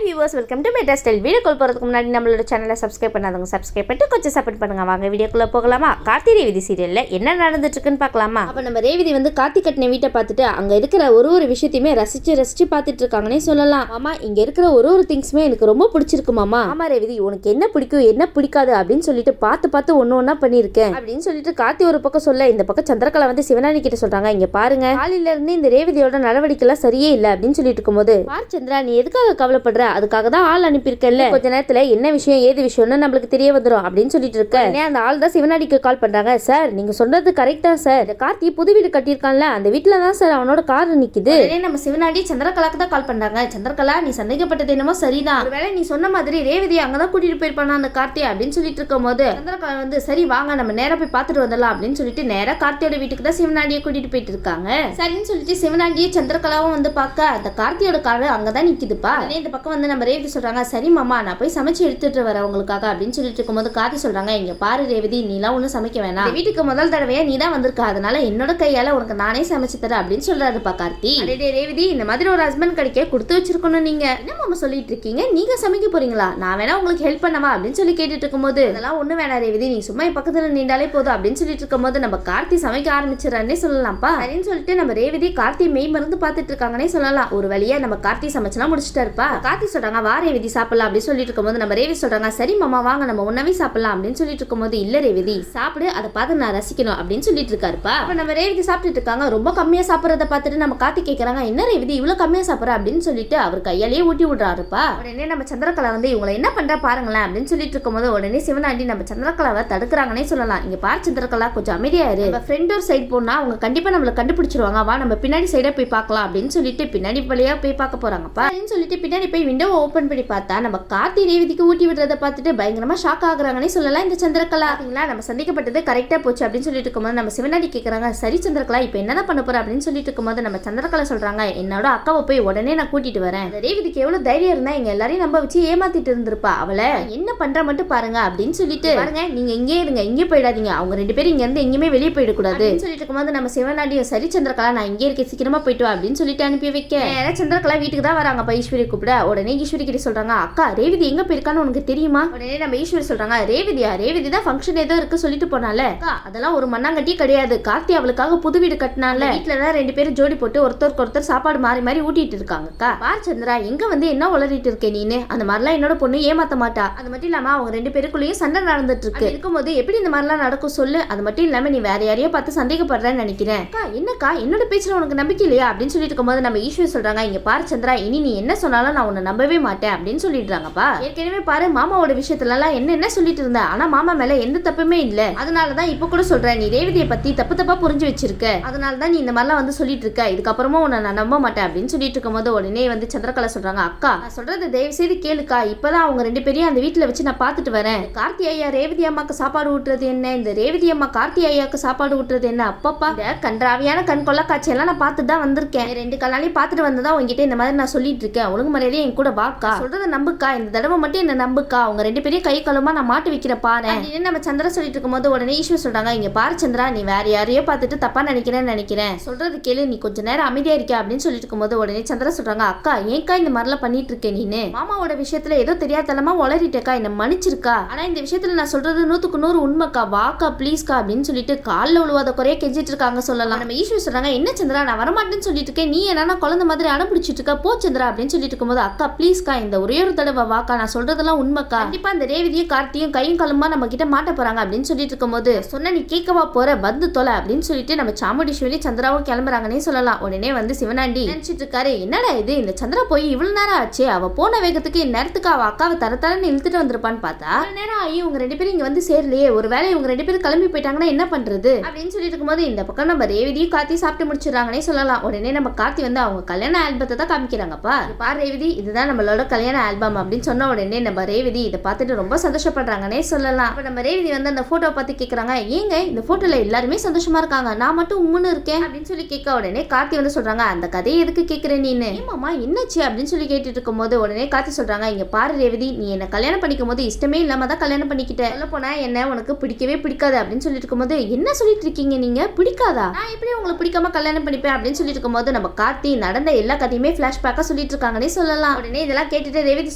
Viewers, welcome to metro style. வீடியோக்குள்ள போகிறதுக்கு முன்னாடி நம்மளோட சேனலை சப்ஸ்கிரைப் பண்ணாதவங்க சப்ஸ்கிரைப் பண்ணிட்டு கொஞ்சம் சப்போர்ட் பண்ணுங்க. வாங்க வீடியோக்குள்ள போகலாமா? கார்த்தி ரேவதி சீரியல்ல என்ன நடந்துட்டு இருக்குன்னு பார்க்கலாமா? அப்போ நம்ம ரேவதி வந்து கார்த்தி கட்டின வீட்டை பார்த்துட்டு அங்க இருக்கிற ஒரு விஷயத்தையுமே ரசிச்சு பார்த்துட்டு இருக்காங்கன்னே சொல்லலாம். மாமா, இங்க இருக்கிற ஒரு திங்ஸுமே எனக்கு ரொம்ப பிடிச்சிருக்கு மாமா. ஆமா ரேவதி, உனக்கு என்ன பிடிக்கும் என்ன பிடிக்காது அப்படின்னு சொல்லிட்டு பார்த்து ஒன்னா பண்ணிருக்கேன் அப்படின்னு சொல்லிட்டு கார்த்தி ஒரு பக்கம் சொல்ல, இந்த பக்கம் சந்திரகலா வந்து சிவனானி கிட்ட சொல்றாங்க, இங்க பாருங்க, காலையில இருந்து இந்த ரேவதியோட நடவடிக்கை எல்லாம் சரியே இல்லை அப்படின்னு சொல்லிட்டு இருக்கும்போது, பார் சந்திரா, நீ எதுக்காக கவலைப்படுற? அதுக்காக தான் ஆள் அனுப்பியிருக்கல, கொஞ்ச நேரத்துல என்ன விஷயம் ஏது விஷயம்னு நம்மளுக்கு தெரிய வந்துடும் அப்படின்னு சொல்லிட்டு இருக்க. அந்த ஆள் தான் சிவனாடிக்கு கால் பண்றாங்க. சார், நீங்க சொன்னது கரெக்ட் தான் சார். கார்த்தி புது வீடு கட்டியிருக்கான்ல, அந்த வீட்டுல தான் சார் அவனோட கார் நிக்குது. நம்ம சிவனாடி சந்திரகலாக்கு தான் கால் பண்றாங்க. சந்திரகலா, நீ சந்தேகப்பட்டது என்னமோ சரிதான், ஒருவேளை நீ சொன்ன மாதிரி ரேவதி அங்கதான் கூட்டிட்டு போயிருப்பானா அந்த கார்த்தி அப்படின்னு சொல்லிட்டு இருக்கும் போது, சந்திரகலா வந்து சரி வாங்க நம்ம நேரா போய் பார்த்துட்டு வந்துடலாம் அப்படின்னு சொல்லிட்டு நேரா கார்த்தியோட வீட்டுக்கு தான் சிவனாடியை கூட்டிட்டு போயிட்டு இருக்காங்க. சரின்னு சொல்லிட்டு சிவனாடியை சந்திரகலாவும் வந்து பார்க்க, அந்த கார்த்தியோட காரு அங்கதான் நிக்குதுப்பா. இந்த பக்கம் வந்து நம்ம ரேவதி சொல்றாங்க, சரி மாமா, நான் போய் சமைச்சு எடுத்துட்டு வரேன் உங்களுக்காக அப்படின்னு சொல்லிட்டு இருக்கும்போது கார்த்தி சொல்றாங்க, இங்க பாரு ரேவதி, நீலாம் ஒன்னும் சமைக்க வேணாம், வீட்டுக்கு முதல் தடவையா நீ தான் வந்திருக்க, அதனால என்னோட கையால உனக்கு நானே சமைச்சு தரேன் அப்படின்னு சொல்றாருப்பா கார்த்தி. ரேவதி, இந்த மாதிரி ஒரு ஹஸ்பண்ட் கிடைக்க கொடுத்து வச்சிருக்கணும். நீங்க என்ன மாமா சொல்லிட்டு இருக்கீங்க? நீங்க சமைக்க போறீங்களா? நான் வேணா உங்களுக்கு ஹெல்ப் பண்ணவா அப்படின்னு சொல்லி கேட்டுட்டு இருக்கும்போது, அதெல்லாம் ஒண்ணு வேணா ரேவதி, நீ சும்மா பக்கத்துல நின்றாலே போதும் அப்படின்னு சொல்லிட்டு இருக்கும்போது நம்ம கார்த்தி சமைக்க ஆரம்பிச்சிடறானே சொல்லலாம்ப்பா. அப்படின்னு சொல்லிட்டு நம்ம ரேவதி கார்த்தி மெய் மருந்து பார்த்துட்டு இருக்காங்கன்னே சொல்லலாம். ஒரு வழியா நம்ம கார்த்தி சமைச்சலாம் முடிச்சுட்டாருப்பா. கார்த்தி சொல்றாங்க, வா ரேவதி சாப்பிடலாம் அப்படின்னு சொல்லிட்டு இருக்கும்போது நம்ம ரேவதி சொல்றாங்க, சரி மாமா வாங்க நம்ம உணவே சாப்பிடலாம் அப்படின்னு சொல்லிட்டு இருக்கும்போது, இல்ல ரேவதி சாப்பிடு, அதை பார்த்து நான் ரசிக்கணும் அப்படின்னு சொல்லிட்டு இருக்காருப்பா. அப்ப நம்ம ரேவதி சாப்பிட்டுட்டு இருக்காங்க. ரொம்ப கம்மியா சாப்பிடறத பார்த்துட்டு நம்ம கார்த்தி கேட்கறாங்க, என்ன ரேவதி இவ்வளவு கம்மியா சாப்பிடுற அப்படின்னு சொல்லிட்டு அவர் கையாலேயே ஊட்டி விடுறாருப்பா. உடனே நம்ம சந்திரகலா வந்து இவங்களை என்ன பண்ற பாருங்களேன் அப்படின்னு சொல்லிட்டு இருக்கும்போது, உடனே சிவனாண்டி நம்ம சந்திரகலாவை தடுக்கிறாங்கன்னே சொல்லலாம். இங்க பாரு சந்திரகலா, கொஞ்சம் அமைதியா இரு, நம்ம ஃப்ரெண்ட் ஒரு சைடு போனா அவங்க கண்டிப்பா நம்மள கண்டுபிடிச்சிருவாங்க, வா நம்ம பின்னாடி சைடா போய் பார்க்கலாம் அப்படின்னு சொல்லிட்டு பின்னாடி வழியா போய் பார்க்க போறாங்கப்பா. அப்படின்னு சொல்லிட்டு பின்னாடி போய் விண்டோ ஓபன் பண்ணி பார்த்தா நம்ம கார்த்தி ரேவதிக்கு ஊட்டி விடுறத பார்த்துட்டு பயங்கரமா ஷாக் ஆகுறாங்கன்னே சொல்லலாம் இந்த சந்திரகலா. நம்ம சந்திக்கப்பட்டது கரெக்டா போச்சு அப்படின்னு சொல்லிட்டு இருக்கும்போது நம்ம சிவனாடி கேட்கறாங்க, சரி சந்திரகலா இப்போ என்னதான் பண்ண போற அப்படின்னு சொல்லிட்டு இருக்கும்போது நம்ம சந்திரகலா சொல்றாங்க, என்னோட அக்காவை போய் உடனே நான் கூட்டிட்டு வரேன். ரேவதிக்கு எவ்வளவு தைரியம் இருந்தா எங்க எல்லாரையும் நம்ப வச்சு ஏமாத்திட்டு இருந்திருப்பா, அவளை என்ன பண்ற மட்டும் பாருங்க அப்படின்னு சொல்லிட்டு, பாருங்க நீங்க இங்கே இருங்க, இங்கே போயிடாதீங்க, அவங்க ரெண்டு பேரும் இங்க இருந்து எங்கேயுமே வெளியே போயிடக்கூடாது சொல்லிட்டு இருக்கும்போது நம்ம சிவனாடியும் சரி சந்திரகலா நான் இங்கே இருக்க சீக்கிரமா போயிட்டு வா அப்படின்னு சொல்லிட்டு அனுப்பி வைக்க, சந்திரகலா வீட்டுக்கு தான் வராங்க. ஈஸ்வரி கூப்பிட உடனே ஈஸ்வரி கிட்ட சொல்றாங்க, அக்கா ரேவதி எங்க போயிருக்கான்னு உனக்கு தெரியுமா? உடனே நம்ம ஈஸ்வரி சொல்றாங்க, ரேவதி தான் ஃபங்க்ஷன் ஏதோ இருக்கு சொல்லிட்டு போனால, அதெல்லாம் ஒரு மண்ணாங்கட்டி கிடையாது, கார்த்தி அவளுக்காக புது வீடு கட்டினால, வீட்டுல தான் ரெண்டு பேரும் ஜோடி போட்டு ஒருத்தருக்கு ஒருத்தர் சாப்பாடு மாறி மாறி ஊட்டிட்டு இருக்காங்க. பார் சந்திரா, எங்க வந்து என்ன உளறிட்டு இருக்க நீனு? அந்த மாதிரிலாம் என்னோட பொண்ணு ஏமாத்த மாட்டா. அது மட்டும் இல்லாம அவங்க ரெண்டு பேருக்குள்ளேயும் சண்டை நடந்துட்டு இருக்கு, இருக்கும்போது எப்படி இந்த மாதிரிலாம் நடக்கும் சொல்லு? அது மட்டும் இல்லாம நீ வேற யாரையோ பார்த்து சந்தேகப்படுறேன்னு நினைக்கிறேன். என்னக்கா என்னோட பேச்சுல உனக்கு நம்பிக்கை இல்லையா அப்படின்னு சொல்லிட்டு இருக்கும்போது நம்ம ஈஸ்வரி சொல்றாங்க, இங்க பாரு சந்திரா, இனி நீ என்ன சொன்னாலும் நான் உன்னை நம்பவே மாட்டேன் அப்படின்னு சொல்லிடுறாங்கப்பா. ஏற்கனவே பாரு மாமாவோட விஷயத்துல எல்லாம் என்ன சொல்லிட்டு இருந்த, ஆனா மாமா மேல எந்த தப்புமே இல்ல, அதனாலதான் இப்ப கூட சொல்றேன், நீ ரேவதியை பத்தி தப்பா புரிஞ்சு வச்சிருக்க, அதனாலதான் நீ இந்த மாதிரிலாம் வந்து சொல்லிட்டு இருக்க, இதுக்கப்புறமா உன்னை நான் நம்ப மாட்டேன் அப்படின்னு சொல்லிட்டு இருக்கும்போது உடனே வந்து சந்திரகலா சொல்றாங்க, அக்கா நான் சொல்றது தயவு செய்து கேளுக்கா, இப்பதான் அவங்க ரெண்டு பேரையும் அந்த வீட்டுல வச்சு நான் பாத்துட்டு வரேன். கார்த்தி ஐயா ரேவதி அம்மாக்கு சாப்பாடு ஊட்டுறது என்ன, இந்த ரேவதி அம்மா கார்த்தி ஐயாக்கு சாப்பாடு ஊட்டுறது என்ன, அப்பப்பா இந்த கன்றாவியான கண் கொள்ள காட்சியெல்லாம் நான் பார்த்துட்டு தான் வந்திருக்கேன், ரெண்டு கல்லாலையும் பார்த்துட்டு வந்ததா உங்ககிட்ட இந்த மாதிரி நான் சொல்லிட்டு இருக்கேன், ஒழுங்கு மரியாதையே என் கூட வாக்கா, சொல்றத நம்புக்கா, இந்த தடவை மட்டும் என்ன நம்புக்கா, அவங்க ரெண்டு பேரையும் கை கலமா நான் மாட்டு வைக்கிற பாரு அப்படின்னு நம்ம சந்திரா சொல்லிட்டு இருக்கும்போது உடனே ஈஸ்வர் சொல்றாங்க, இங்க பாரு சந்திரா, நீ வேற யாரையோ பார்த்துட்டு தப்பா நினைக்கிறேன், சொல்றது கேளு, நீ கொஞ்ச நேரம் அமைதியா இருக்க அப்படின்னு சொல்லிட்டு இருக்கும்போது உடனே சந்திரா சொல்றாங்க, அக்கா ஏன்க்கா இந்த மாதிரிலாம் பண்ணிட்டு இருக்கேன் நீனு, மாமாவோட விஷயத்துல ஏதோ தெரியாதலமா உளறிட்டேக்கா, என்ன மன்னிச்சிருக்கா, ஆனா இந்த விஷயத்துல நான் சொல்றது 100க்கு 100 உண்மைக்கா, வாக்கா ப்ளீஸ்கா அப்படின்னு சொல்லிட்டு காலில் உழுவாத குறைய கெஞ்சிட்டு இருக்காங்க சொல்லலாம். நம்ம ஈஸ்வர் சொல்றாங்க, என்ன சந்திரா நான் வரமாட்டேன்னு சொல்லிட்டு இருக்கேன், நீ என்ன குழந்தை மாதிரி அனுப்பிடிச்சிட்டு இருக்கா, போ சந்திரா அப்படின்னு சொல்லிட்டு இருக்கும்போது, அக்கா ப்ளீஸ்கா இந்த ஒரே ஒரு தடவை வாக்கா, நான் சொல்றதெல்லாம் உண்மைக்கா, கண்டிப்பா இந்த ரேவதியும் கார்த்தியும் கையும் களமா நம்ம கிட்ட மாட்ட போறாங்க அப்படின்னு சொல்லிட்டு இருக்கும்போது, சொன்ன நீ கேட்கவா போற, வந்து தொலை அப்படின்னு சொல்லிட்டு நம்ம சாமுண்டீஸ்வரி சந்திராவும் கிளம்புறாங்கன்னே சொல்லலாம். உடனே வந்து சிவனாண்டி நினைச்சிட்டு இருக்காரு, என்னடா இது இந்த சந்திரா போய் இவ்வளவு நேரம் ஆச்சு, அவ போன வேகத்துக்கு இந்நேரத்துக்கு அவ அக்காவை தரன்னு இழுத்துட்டு வந்திருப்பான்னு பார்த்தா நேரம் ஆகி இவங்க ரெண்டு பேரும் இங்க வந்து சேரலையே, ஒருவேளை இவங்க ரெண்டு பேரும் கிளம்பி போயிட்டாங்கன்னா என்ன பண்றது அப்படின்னு சொல்லிட்டு இருக்கும்போது இந்த பக்கம் நம்ம ரேவதியும் கார்த்தி சாப்பிட்டு முடிச்சிடறாங்கன்னே சொல்லலாம். உடனே நம்ம கார்த்தி வந்து அவங்க கல்யாண ஆல்பத்தை தான் காமிக்கிறாங்கப்பா. பார் ரேவதி, இதுதான் நம்மளோட கல்யாண ஆல்பம் அப்படின்னு சொன்ன உடனே நம்ம ரேவதி இதை பார்த்துட்டு ரொம்ப சந்தோஷப்படுறாங்கன்னே சொல்லலாம். அப்ப நம்ம ரேவதி வந்து அந்த போட்டோ பார்த்து கேட்கறாங்க, ஏங்க இந்த போட்டோல எல்லாருமே சந்தோஷமா இருக்காங்க, நான் மட்டும் உம்முன்னு இருக்கேன் அப்படின்னு சொல்லி கேட்க உடனே கார்த்தி வந்து சொல்றாங்க, அந்த கதையை எதுக்கு கேட்கிற நீனு, ஏமாமா என்னாச்சு அப்படின்னு சொல்லி கேட்டுட்டு இருக்கும் போது உடனே கார்த்தி சொல்றாங்க, இங்க பாரு ரேவதி, நீ என்ன கல்யாணம் பண்ணிக்கும் போது இஷ்டமே இல்லாம தான் கல்யாணம் பண்ணிக்கிட்ட, சொல்ல போனா என்ன உனக்கு பிடிக்கவே பிடிக்காது அப்படின்னு சொல்லிட்டு இருக்கும்போது, என்ன சொல்லிட்டு இருக்கீங்க நீங்க, பிடிக்காதா, நான் எப்படி உங்களுக்கு பிடிக்காம கல்யாணம் பண்ணிப்பேன் அப்படின்னு சொல்லிட்டு இருக்கும்போது நம்ம கார்த்தி நடந்த எல்லா கதையுமே பிளாஷ்பேக்கா சொல்லிட்டு இருக்காங்கன்னே சொல்லலாம். உடனே இதெல்லாம் கேட்டுட்டு ரேவதி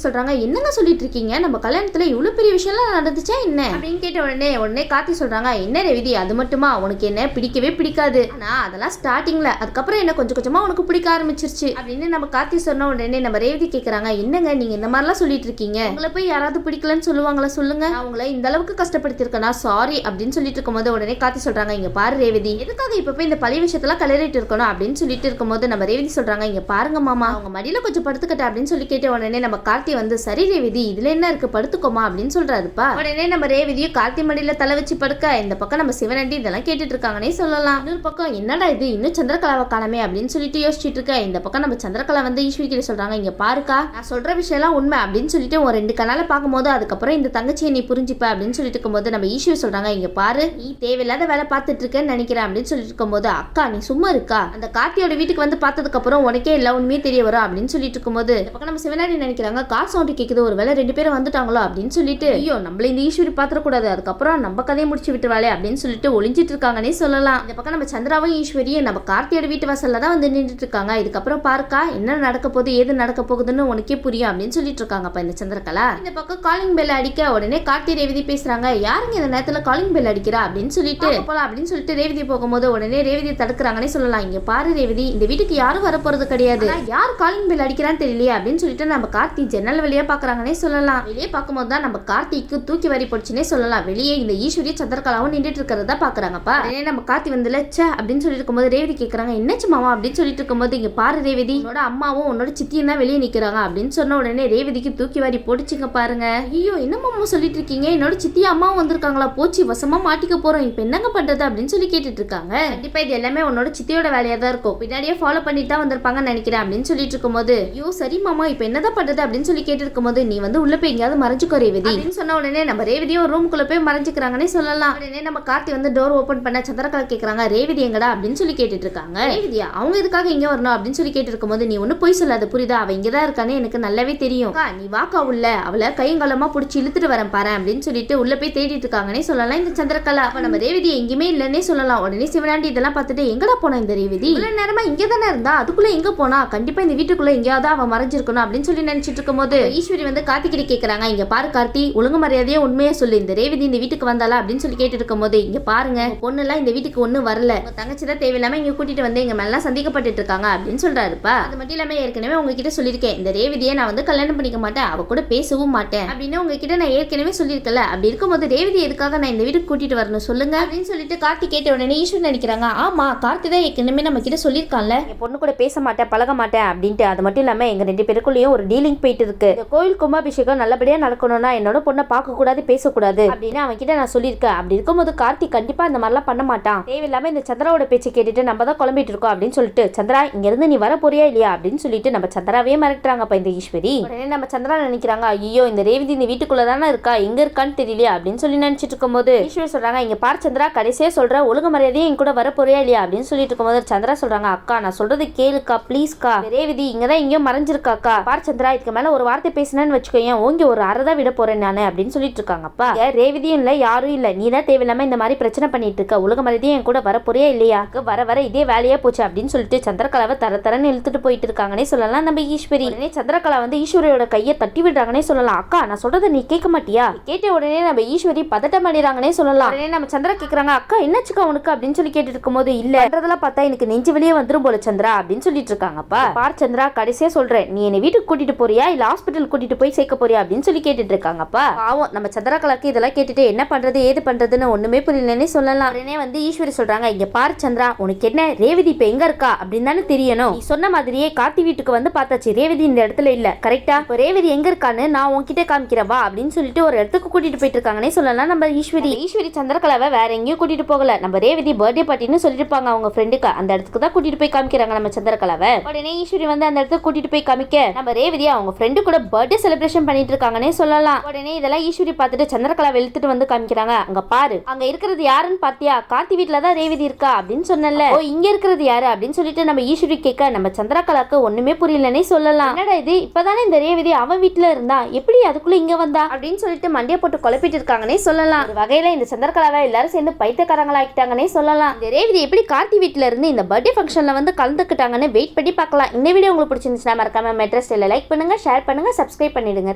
சொல்றாங்க, என்னங்க சொல்லிட்டு இருக்கீங்க, நம்ம கல்யாணத்துல இவ்வளவு பெரிய விஷயம்லாம் நடந்துச்சா என்ன அப்படின்னு கேட்ட உடனே கார்த்தி சொல்றாங்க, என்ன ரேவதி அது மட்டுமா, உனக்கு என்ன பிடிக்கவே பிடிக்காது, ஆனா அதெல்லாம் ஸ்டார்டிங்ல, அதுக்கப்புறம் என்ன கொஞ்சம் கொஞ்சமா உனக்கு பிடிக்க ஆரம்பிச்சிருச்சு அப்படின்னு நம்ம கார்த்தி சொன்ன உடனே நம்ம ரேவதி கேக்குறாங்க, என்னங்க நீங்க இந்த மாதிரிலாம் சொல்லிட்டு இருக்கீங்க, உங்களை போய் யாராவது பிடிக்கலன்னு சொல்லுவாங்களா சொல்லுங்க, நான் உங்களை இந்த அளவுக்கு கஷ்டப்படுத்திருக்கேனா சாரி அப்படின்னு சொல்லிட்டு இருக்கும்போது உடனே கார்த்தி சொல்றாங்க, இங்க பாரு ரேவதி, எதுக்காக இப்ப போய் இந்த பழைய விஷயத்தெல்லாம் கலரிட்டு இருக்கணும் அப்படின்னு சொல்லிட்டு இருக்கும்போது நம்ம ரேவதி சொல்றாங்க, இங்க பாருங்க மாமா, அவங்க மடியில கொஞ்சம் படுத்துக்கிட்ட அப்படின்னு சொல்லி கேட்ட உடனே நம்ம கார்த்தி வந்து, சரி ரேவதி இதுல என்ன இருக்கு படுத்துக்கோமா அப்படின்னு சொல்றாருப்பா. உடனே நம்ம ரேவதியும் கார்த்தி மடியில தலை வச்சு படுக்க, இந்த பக்கம் நம்ம சிவனண்டி இதெல்லாம் கேட்டுட்டு இருக்காங்கன்னே சொல்லலாம். இன்னொரு பக்கம் என்னடா இது இன்னும் சந்திரகலாவை காணமே அப்படின்னு சொல்லிட்டு யோசிச்சுட்டு இருக்க, இந்த பக்கம் நம்ம சந்திரகலா வந்து ஈஸ்வரி கிட்ட சொல்றாங்க, இங்க பாருக்கா நான் சொல்ற விஷயம் எல்லாம் உண்மை அப்படின்னு சொல்லிட்டு ஒரு 2 கனால பார்க்கும்போது அதுக்கப்புறம் இந்த தங்கச்சியை நீ புரிஞ்சுப்ப அப்படின்னு சொல்லிட்டு இருக்கும்போது நம்ம ஈஸ்வரி சொல்றாங்க, இங்க பாரு நீ தேவையில்லாத வேலை பார்த்துட்டு இருக்கேன்னு நினைக்கிறேன் அப்படின்னு சொல்லிட்டு இருக்கும்போது, அக்கா நீ சும்மா இருக்கா, அந்த கார்த்தியோட வீட்டுக்கு வந்து பார்த்ததுக்கு அப்புறம் உனக்கே எல்லா உண்மையே தெரிய வரும் அப்படின்னு சொல்லிட்டு இருக்கும்போது இந்த பக்கம் நம்ம சிவனாடி நினைக்கிறாங்க, கார் சவுண்ட் கேக்குது ஒரு வேலை 2 பேரும் வந்துட்டாங்களோ அப்படின்னு சொல்லிட்டு, ஐயோ நம்மள இந்த ஈஸ்வரி பாத்திரக்கூடாது, அதுக்கப்புறம் நம்ம கதையை முடிச்சு விட்டுவாளே அப்படின்னு சொல்லிட்டு ஒளிஞ்சிட்டு இருக்காங்கன்னே சொல்லலாம். இந்த பக்கம் நம்ம சந்திராவும் ஈஸ்வரியும் நம்ம கார்த்தியோட வீட்டு வாசல்ல தான் வந்து நின்றுட்டு இருக்காங்க. இதுக்கப்புறம் பாருக்கா என்ன நடக்க போகுது ஏது நடக்க போகுதுன்னு உனக்கே புரியும் அப்படின்னு சொல்லிட்டு இருக்காங்க இந்த சந்திரகலா. இந்த பக்கம் காலிங் பெல் அடிக்க உடனே கார்த்தி ரேவதி பேசுறாங்க, யாருங்க இந்த நேரத்துல காலிங் பெல் அடிக்கிறா அப்படின்னு சொல்லிட்டு போலாம் அப்படின்னு சொல்லிட்டு ரேவதி போகும்போது உடனே ரேவதி தடுக்கிறாங்கன்னே சொல்லலாம். இங்க பாரு ரேவதி இந்த வீட்டுக்கு யாரும் வர போறது கிடையாது, யார் காலிங் பெல் அடிக்கிறான்னு தெரியலையே அப்படின்னு சொல்லிட்டு நம்ம கார்த்தி ஜன்னல் வழியா பாக்குறாங்கன்னே சொல்லலாம். வெளியே பார்க்கும்போது தான் நம்ம கார்த்திக்கு தூக்கி வாரி போடுச்சுன்னே சொல்லலாம். வெளியே இந்த ஈஸ்வரி சந்திரகலாவும் நின்றுட்டு இருக்கிறதா பாக்குறாங்கப்பா. உடனே நம்ம கார்த்தி வந்து ச்சே அப்படின்னு சொல்லிட்டு இருக்கும்போது ரேவதி கேக்குறாங்க, என்னச்சு மாமா அப்படின்னு சொல்லிட்டு இருக்கும்போது, இங்க பாரு ரேவதி உன்னோட அம்மாவும் உன்னோட சித்தியும் தான் வெளியே நிக்கிறாங்க அப்படின்னு சொன்ன உடனே ரேவதிக்கு தூக்கி வாரி போடுச்சுங்க பாருங்க. ஐயோ என்ன மாமா சொல்லிட்டு இருக்கீங்க, என்னோட சித்தி அம்மாவும் வந்திருக்காங்களா, போச்சு வசமா மாட்டிக்க போறோம், இப்ப என்னங்க பண்றது அப்படின்னு சொல்லி கேட்டுட்டு இருக்காங்க. கண்டிப்பா இது எல்லாமே உன்னோட சித்தியோட வேலையா தான் இருக்கும், பின்னாடியே ஃபாலோ பண்ணிட்டு தான் வந்திருப்பாங்கன்னு நினைக்கிறேன் அப்படின்னு சொல்லிட்டு இருக்கும்போது, ஐயோ சரி மாமா இப்ப என்னதான் பண்றது அப்படின்னு சொல்லி கேட்டு இருக்கும்போது, நீ வந்து உள்ள போய் எங்கயாவது மறைஞ்சுக்கோ ரேவதி அப்படின்னு சொன்ன உடனே நம்ம ரேவதியும் ஒரு ரூமுக்குள்ள போய் மறைஞ்சுக்கிறாங்கன்னே சொல்லலாம். உடனே நம்ம கார்த்தி வந்து டோர் ஓபன் பண்ண சந்திரகலா கேக்குறாங்க, ரேவதி எங்கடா அப்படின்னு சொல்லி கேட்டுட்டு இருக்காங்க. ரேவதியா அவங்க இதுக்காக இங்க வரணும் அப்படின்னு சொல்லி கேட்டு இருக்கும்போது, நீ ஒண்ணு போய் சொல்லாத புரியுதா, அவ இங்கதான் இருக்கானே எனக்கு நல்லாவே தெரியும், நீ வாக்கா உள்ள அவளை கையங்காலமா புடிச்சு இழுத்துட்டு வரேன் பாரு அப்படின்னு சொல்லிட்டு உள்ள போய் தேடிட்டு இருக்காங்கன்னே சொல்லலாம் இந்த சந்திரகலா. அப்ப நம்ம ரேவதி எங்கேயுமே இல்லன்னே சொல்லலாம். உடனே சிவனாண்டி இதெல்லாம் பார்த்துட்டு, எங்கடா போனா இந்த ரேவதி இவ்வளவு நேரமா இங்க தானே இருந்தா, அதுக்குள்ள எங்க போனா, கண்டிப்பா இந்த வீட்டுக்குள்ள எங்கேயாவது அவ மறைஞ்சிருக்கணும் அப்படின்னு சொல்லி நினைச்சிட்டு இருக்கும்போது ஈஸ்வரி வந்து கார்த்திகிட்ட கேக்குறாங்க, இங்க பாரு கார்த்தி ஒழுங்கு மரியாதையே உண்மையா சொல்லு, இந்த ரேவதி இந்த வீட்டுக்கு வந்தாளா அப்படின்னு சொல்லி கேட்டு இருக்கும்போது, இங்க பாருங்க பொண்ணு எல்லாம் இந்த வீட்டுக்கு ஒண்ணு வரல, உங்க தங்கச்சி தான் தேவையில்லாம இங்க கூட்டிட்டு வந்து எங்க மேல சந்திக்கப்பட்டு இருக்காங்க அப்படின்னு சொல்றாருப்பா. அது மட்டும் இல்லாம ஏற்கனவே உங்ககிட்ட சொல்லியிருக்கேன், இந்த ரேவதியை நான் வந்து கல்யாணம் பண்ணிக்க மாட்டேன், அவ கூட பேசவும் மாட்டேன் அப்படின்னு உங்ககிட்ட நான் ஏற்கனவே சொல்லியிருக்கல, அப்படி இருக்கும்போது ரேவதி எதுக்காக நான் இந்த வீட்டுக்கு கூட்டிட்டு வரணும் சொல்லுங்க அப்படின்னு சொல்லிட்டு கார்த்தி கேட்ட உடனே ஈஸ்வரன் நினைக்கிறாங்க, ஆமா கார்த்தி தான் ஏற்கனவே நம்ம கிட்ட சொல்லியிருக்கான்ல என் பொண்ணு கூட பேச மாட்டேன் பழக மாட்டேன் அப்படின்ட்டு. அது மட்டும் இல்லாம எங்க 2 பேருக்குள்ளேயும் ஒரு டீலிங் போயிட்டு இருக்கு, இந்த கோயில் கும்பாபிஷேகம் நல்லபடியா நடக்கணும்னா என்னோட பொண்ணை பார்க்க கூடாது பேசக்கூடாது அப்படின்னு அவன் கிட்ட நான் சொல்லியிருக்கேன். அப்படி இருக்கும்போது கார்த்தி கண்டிப்பா இந்த மாதிரிலாம் பண்ண மாட்டான், தேவையில்லாம இந்த சந்திராவோட பேச்சு கேட்டுட்டு நம்ம தான் குழம்பிட்டு இருக்கோம் அப்படின்னு சொல்லிட்டு, சந்திரா இங்க இருந்து நீ வர போறியா இல்லையா அப்படின்னு சொல்லிட்டு நம்ம சந்திராவே மிரட்டுறாங்க இந்த ஈஸ்வரி. உடனே நம்ம சந்திரா நினைக்கிறாங்க, ஐயோ இந்த ரேவதி இந்த வீட்டுக்குள்ள தானே இருக்கா, எங்க இருக்கான்னு தெரியலையா அப்படின்னு சொல்லி நினைச்சிட்டு இருக்கும்போது ஈஸ்வரி சொல்றாங்க, இங்க பாரு சந்திரா கடைசியா சொல்ற ஒழுங்கு மரியாதையே என் கூட வர போறியா இல்லையா அப்படின்னு சொல்லிட்டு இருக்கும்போது சந்திரா சொல்றாங்க, அக்கா நான் சொல்றது கேளுக்கா ப்ளீஸ்க்கா, ரேவதி இங்கதான் எங்கேயும் மறைஞ்சிருக்காக்கா, பாரு சந்திரா இதுக்கு மேல ஒரு வார்த்தை பேசினேன்னு வச்சுக்கோங்க ஓங்கி ஒரு அறதான் விட போறேன் நானு அப்படின்னு சொல்லிட்டு இருக்காங்கப்பா. ரேவதியும் இல்ல யாரும் இல்ல, நீ தான் தேவையில்லாம இந்த மாதிரி பிரச்சனை பண்ணிட்டு இருக்க, ஒழுங்கு மரியாதையே என் கூட வர போறியா இல்லையா, வர வர இதே வேலையா போச்சு அப்படின்னு சொல்லிட்டு சந்திரகலாவை தரன்னு இழுத்துட்டு போயிட்டு இருக்காங்கன்னே சொல்லலாம் நம்ம ஈஸ்வரி. உடனே சந்திரகலா வந்து ஈஸ்வரியோட கையை தட்டி விடுறாங்கன்னே சொல்லலாம், அக்கா நான் சொல்றதை நீ கேட்க மாட்டியா, கேட்ட உடனே நம்ம ஈஸ்வரி பதட்டம் அடிறாங்கன்னே சொல்லலாம். உடனே நம்ம சந்திரா கேக்குறாங்க, அக்கா என்னச்சுக்கா உனக்கு அப்படின்னு சொல்லி கேட்டு இருக்கும்போது, இல்லன்றதெல்லாம் பார்த்தா எனக்கு நெஞ்சு வெளியே வந்துரும் போல சந்திரா அப்படின்னு சொல்லிட்டு இருக்காங்கப்பா. பார் சந்திரா கடைசியா சொல்றேன், நீ என்னை வீட்டுக்கு கூட்டிட்டு போறியா இல்ல ஹாஸ்பிட்டல் கூட்டிட்டு போய் சேர்க்க போறியா அப்படின்னு சொல்லி கேட்டுட்டு இருக்காங்கப்பா. பாவம் நம்ம சந்திரகலாக்கு இதெல்லாம் கேட்டுட்டு என்ன பண்றது ஏது பண்றதுன்னு ஒண்ணுமே புரியலன்னே சொல்லலாம். உடனே வந்து ஈஸ்வரி சொல்றாங்க, இங்க பாரு சந்திரா உனக்கு என்ன ரேவதி இப்ப எங்க இருக்கா அப்படின்னு தானே தெரியணும், நீ சொன்ன மாதிரியே கார்த்தி வீட்டுக்கு வந்து பார்த்தாச்சு, ரேவதி இந்த இடத்துல இல்ல கரெக்டா, இப்போ ரேவதி எங்க இருக்கான்னு நான் உன்கிட்ட காமிக்கிறவா அப்படின்னு சொல்லிட்டு ஒரு இடத்துக்கு கூட்டிட்டு போயிட்டு இருக்காங்கன்னே சொல்லலாம் நம்ம ஈஸ்வரி. ஈஸ்வரி சந்திரகலாவை வேற எங்கேயும் கூட்டிட்டு போகல, நம்ம ரேவதி பர்த்டே பார்ட்டின்னு சொல்லிருப்பாங்க அவங்க ஃப்ரெண்டுக்கு, அந்த இடத்துக்கு தான் கூட்டிட்டு போய் காமிக்கிறாங்க நம்ம சந்திரகலாவை. உடனே ஈஸ்வரி வந்து அந்த இடத்துக்கு கூட்டிட்டு போய் காமிக்க நம்ம ரேவதி அவங்க ஃப்ரெண்டு கூட பர்த்டே செலிப்ரேஷன் பண்ணிட்டு இருக்காங்கன்னே சொல்லலாம். உடனே இதெல்லாம் ஈஸ்வரி பார்த்துட்டு சந்திரகலா வெளுத்துட்டு வந்து காமிக்கிறாங்க, அங்க பாரு அங்க இருக்கிறது யாருன்னு பாத்தியா, கார்த்தி வீட்டுல தான் ரேவதி இருக்கா அப்படின்னு சொன்னல, ஓ இங்க இருக்கிறது யாரு அப்படின்னு சொல்லிட்டு நம்ம ஈஸ்வரி கேட்க நம்ம சந்திரகலாக்கு ஒண்ணுமே புரியலன்னே சொல்லலாம். என்னடா இது இப்பதானே இந்த ரேவதி அவன் வீட்டுல இருந்தா எப்படி அதுக்குள்ள இங்க வந்தா அப்படின்னு சொல்லிட்டு மண்டிய போட்டு குழப்பிட்டு இருக்காங்கன்னே சொல்லலாம். ஒரு வகையில இந்த சந்திரகலாவை எல்லாரும் சேர்ந்து பைத்தியக்காரங்களா ஆக்கிட்டாங்கன்னே சொல்லலாம். இந்த ரேவதி எப்படி கார்த்தி வீட்டுல இருந்து இந்த பர்த்டே ஃபங்க்ஷன்ல வந்து கலந்துக்கிட்டாங்கன்னு வெயிட் பண்ணி பார்க்கலாம். இந்த வீடியோ உங்களுக்கு பிடிச்சிருந்துச்சுன்னா மறக்காம மெட்ரஸ் ஸ்டைலில் லைக் பண்ணுங்கள், ஷேர் பண்ணுங்கள், சப்ஸ்கிரைப் பண்ணிவிடுங்க.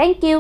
தேங்க்யூ.